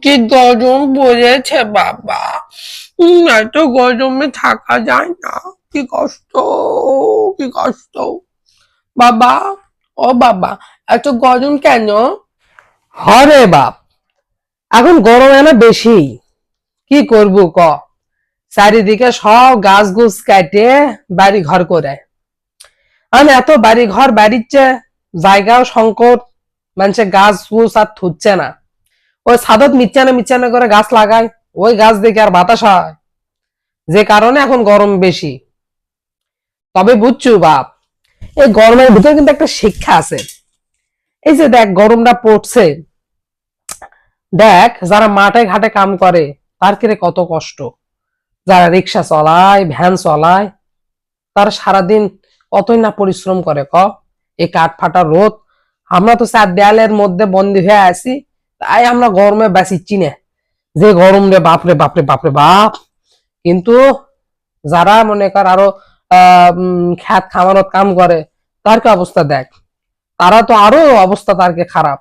কি গরম পড়েছে বাবা। এত গরমে থাকা যায় না। কি কষ্ট, কি কষ্ট। বাবা, ও বাবা, এত গরম কেন? হরে বাপ, এখন গরম এনে বেশি। কি করব ক, চারিদিকে সব গাছ গুছ কাটে বাড়ি ঘর করে। আর এত বাড়ি ঘর বাড়িচ্ছে, জায়গাও সংকট, মানুষের গাছ গুছ আর থুচ্ছে না। ওই ছাদত মিচ্ছানে মিচ্ছানে করে গাছ লাগায়, ওই গাছ দেখে আর বাতাস হয়, যে কারণে এখন গরম বেশি। তবে বুঝছো বাপ, এই গরমের ভিতরে কিন্তু একটা শিক্ষা আছে। এই যে দেখ গরমটা পড়ছে, দেখ যারা মাঠে ঘাটে কাম করে তার কিরে কত কষ্ট। যারা রিক্সা চলায়, ভ্যান চলায়, তারা সারাদিন কতই না পরিশ্রম করে ক। এই কাঠ ফাটা রোদ, আমরা তো চার দেয়ালের মধ্যে বন্দী হয়ে আছি, তাই আমরা গরমে বাঁচিচ্ছি না। যে গরম রে বাপরে বাপরে বাপরে বাপ। কিন্তু যারা মনে কর আরো খ্যাত খামারত কাম করে, তার কি অবস্থা দেখ, তারা তো আরো অবস্থা তারকে খারাপ।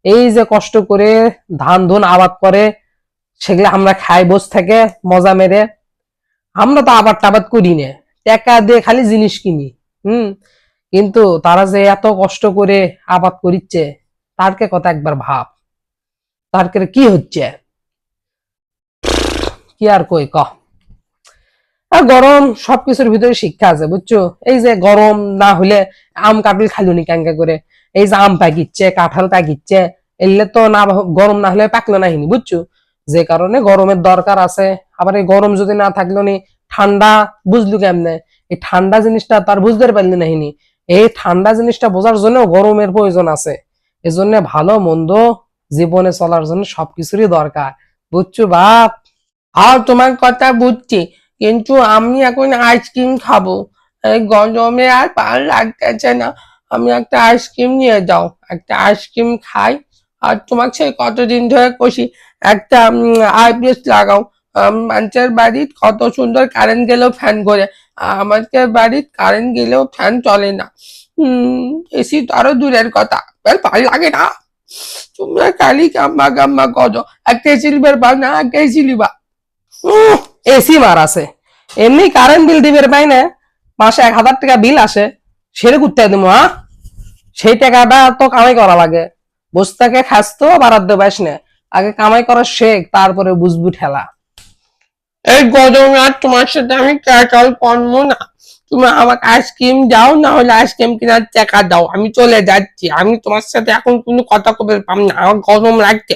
এই যে কষ্ট করে ধান ধুন আবাদ করে, সেগুলো আমরা খাই বস থেকে মজা মেরে। আমরা তো আবাদ টাবাদ করি না, টাকা দিয়ে খালি জিনিস কিনি। হুম, কিন্তু তারা যে এত কষ্ট করে আবাদ করিচ্ছে, তারকে কথা একবার ভাব, তারকে কি হচ্ছে। কি আর কই ক। আর গরম সবকিছুর ভিতরে শিক্ষা আছে বুঝছো। এই যে গরম না হলে আম কাঁঠাল খাইলো নি ক্যাঙ্কা করে। এই যে আম পাকিচ্ছে, কাঁঠাল পাকিচ্ছে, এলে তো না, গরম না হলে পাকলো না হিনি বুঝছো। যে কারণে গরমের দরকার আছে। আবার এই গরম যদি না থাকলো নি, ঠান্ডা বুঝলু কেমনে। এই ঠান্ডা জিনিসটা তার বুঝতে পারলি না হিনি। এই ঠান্ডা জিনিসটা বোঝার জন্য গরমের প্রয়োজন আছে। এজন্য ভালো মন্দ জীবনে চলার জন্য সবকিছুরই দরকার, বুঝছো বাপ। আর তোমার কথা বুঝছি, কিন্তু আমি এখন আইসক্রিম খাবো। এই গরমে আর ভালো লাগতেছে না। আমি একটা আইসক্রিম নিয়ে যাও, একটা আইসক্রিম খাই। আর তোমাকে সেই কতদিন ধরে কষি একটা আইপিএস লাগাও। মানুষের বাড়ির কত সুন্দর কারেন্ট গেলেও ফ্যান করে, আমাদের বাড়ির কারেন্ট গেলেও ফ্যান চলে না। এসি তো আরো দূরের কথা, বেশ ভালো লাগে না। তোমরা খালি গাম্মা গাম্মা করো, একটা এসি লিবার পাও না, একটা এসি লিবা। এসি মার আছে, এমনি কারেন্ট বিল দিবে পাই না। মাসে 1000 টাকা বিল আসে, সেরে করতে দিব হ্যাঁ। সেই টাকাটা তো কামাই করা লাগে। বস্তাকে খাস তো বারাদ্দ পাইস না, আগে কামাই করা শেখ, তারপরে বুঝবু ঠেলা। এই গরমে আর তোমার সাথে আমি ক্যাটাল করবো না। তুমি আমাকে আইসক্রিম দাও, না হলে আইসক্রিম কেনার টাকা দাও, আমি চলে যাচ্ছি। আমি তোমার সাথে এখন কোনো কথা কবে পাম না, আমার গরম লাগছে।